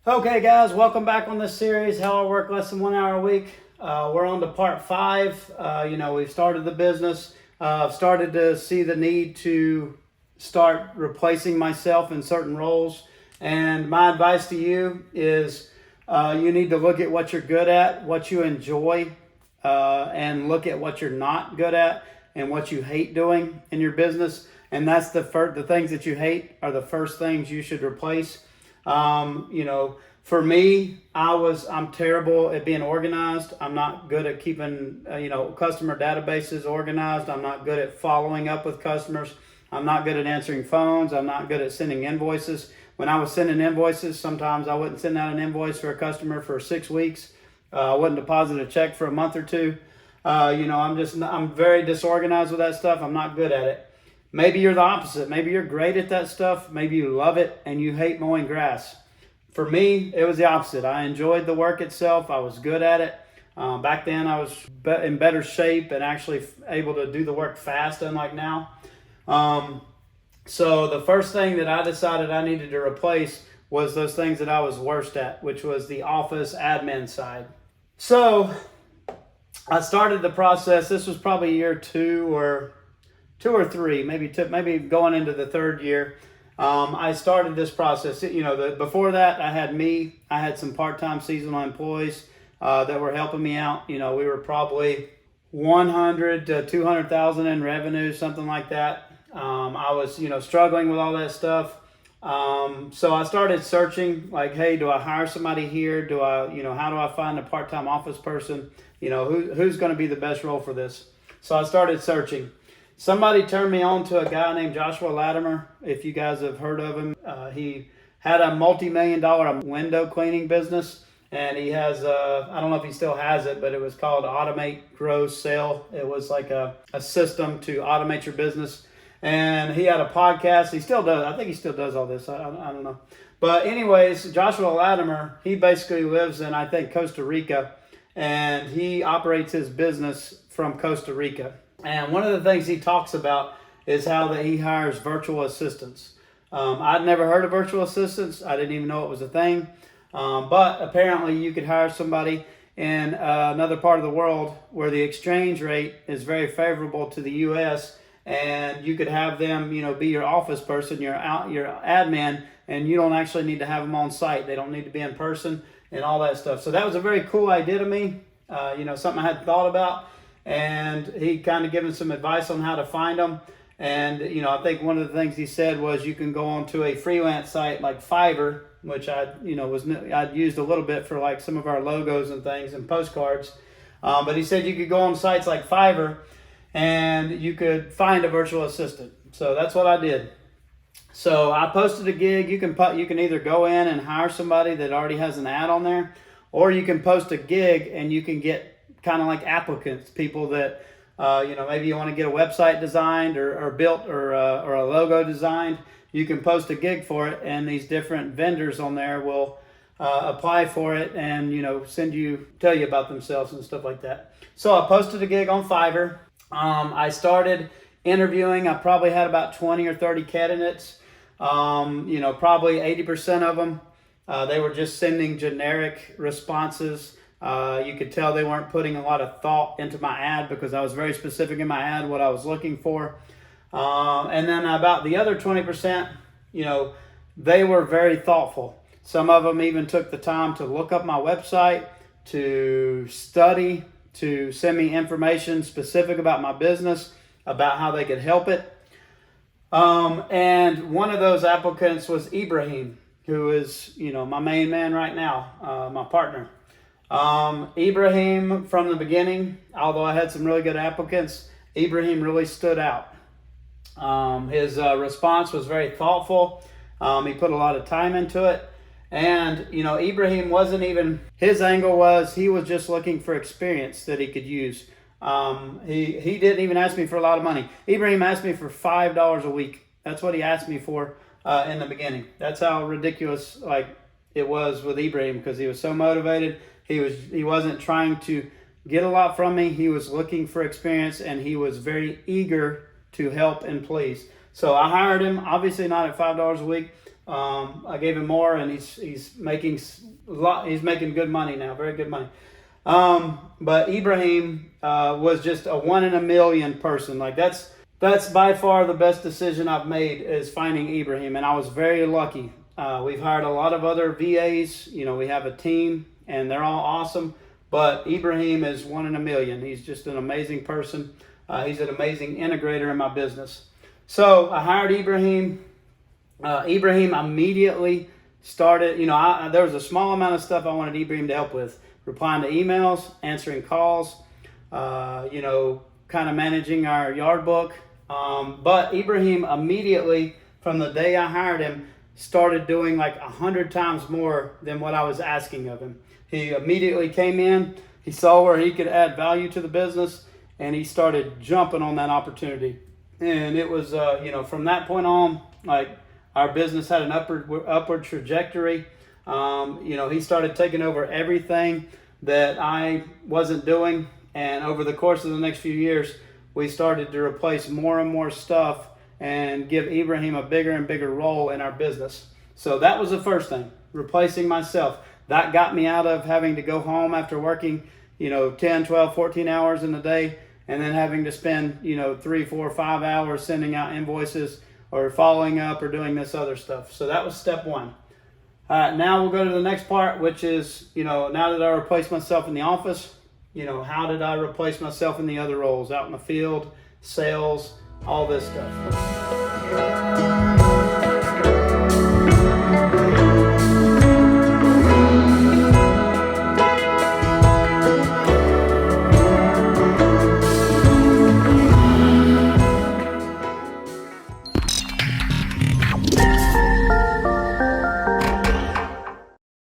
Okay, guys, welcome back on this series, How I Work Less Than 1 Hour a Week. We're on to part 5. We've started the business. I've started to see the need to start replacing myself in certain roles. And my advice to you is you need to look at what you're good at, what you enjoy, and look at what you're not good at and what you hate doing in your business. And that's the things that you hate are the first things you should replace. For me, I'm terrible at being organized. I'm not good at keeping, customer databases organized. I'm not good at following up with customers. I'm not good at answering phones. I'm not good at sending invoices. When I was sending invoices, sometimes I wouldn't send out an invoice for a customer for 6 weeks. I wouldn't deposit a check for a month or two. I'm very disorganized with that stuff. I'm not good at it. Maybe you're the opposite. Maybe you're great at that stuff. Maybe you love it and you hate mowing grass. For me, it was the opposite. I enjoyed the work itself. I was good at it. Back then, I was in better shape and actually able to do the work fast, unlike now. So the first thing that I decided I needed to replace was those things that I was worst at, which was the office admin side. So I started the process. This was probably year 2 or 3, maybe going into the 3rd year. I started this process. Before that, I had some part-time seasonal employees that were helping me out. We were probably 100 to 200,000 in revenue, something like that. I was, struggling with all that stuff. So I started searching, like, hey, do I hire somebody here? How do I find a part-time office person? Who's going to be the best role for this? So I started searching. Somebody turned me on to a guy named Joshua Latimer, if you guys have heard of him. He had a multi-million-dollar window cleaning business, and he has, I don't know if he still has it, but it was called Automate, Grow, Sell. It was like a system to automate your business. And he had a podcast. He still does. I think he still does all this. I don't know. But anyways, Joshua Latimer, he basically lives in, I think, Costa Rica, and he operates his business from Costa Rica. And one of the things he talks about is how that he hires virtual assistants. I'd never heard of virtual assistants. I didn't even know it was a thing. But apparently you could hire somebody in another part of the world where the exchange rate is very favorable to the U.S., and you could have them, be your office person, your admin, and you don't actually need to have them on site. They don't need to be in person and all that stuff. So that was a very cool idea to me, something I hadn't thought about. And he kind of given some advice on how to find them. And, I think one of the things he said was you can go onto a freelance site like Fiverr, which I'd used a little bit for like some of our logos and things and postcards. But he said you could go on sites like Fiverr and you could find a virtual assistant. So that's what I did. So I posted a gig. You can either go in and hire somebody that already has an ad on there, or you can post a gig and you can get kind of like applicants, people that maybe you want to get a website designed or built or a logo designed. You can post a gig for it, and these different vendors on there will apply for it and tell you about themselves and stuff like that. So I posted a gig on Fiverr. I started interviewing. I probably had about 20 or 30 candidates. Probably 80% of them they were just sending generic responses. You could tell they weren't putting a lot of thought into my ad because I was very specific in my ad what I was looking for. And then about the other 20%, they were very thoughtful. Some of them even took the time to look up my website, to study, to send me information specific about my business, about how they could help it. And one of those applicants was Ibrahim, who is, my main man right now, my partner. Ibrahim, from the beginning, although I had some really good applicants, Ibrahim really stood out. His response was very thoughtful. He put a lot of time into it. And, Ibrahim wasn't even, his angle was he was just looking for experience that he could use. He didn't even ask me for a lot of money. Ibrahim asked me for $5 a week. That's what he asked me for in the beginning. That's how ridiculous it was with Ibrahim, because he was so motivated. He wasn't trying to get a lot from me. He was looking for experience, and he was very eager to help and please. So I hired him, obviously not at $5 a week. I gave him more, and he's making a lot. He's making good money now, very good money. But Ibrahim was just a 1 in a million person. Like that's by far the best decision I've made, is finding Ibrahim, and I was very lucky. We've hired a lot of other VAs. You know, we have a team, and they're all awesome. But Ibrahim is 1 in a million. He's just an amazing person. He's an amazing integrator in my business. So I hired Ibrahim. Ibrahim immediately started, you know, there was a small amount of stuff I wanted Ibrahim to help with. Replying to emails, answering calls, you know, kind of managing our yard book. But Ibrahim immediately, from the day I hired him, started doing like 100 times more than what I was asking of him. He immediately came in, he saw where he could add value to the business, and he started jumping on that opportunity. And it was, you know, from that point on, like our business had an upward trajectory. You know, he started taking over everything that I wasn't doing. And over the course of the next few years, we started to replace more and more stuff and give Ibrahim a bigger and bigger role in our business. So that was the first thing, replacing myself. That got me out of having to go home after working, you know, 10, 12, 14 hours in a day, and then having to spend, you know, 3, 4, 5 hours sending out invoices or following up or doing this other stuff. So that was step one. Now we'll go to the next part, which is, you know, now that I replaced myself in the office, you know, how did I replace myself in the other roles, out in the field, sales, all this stuff.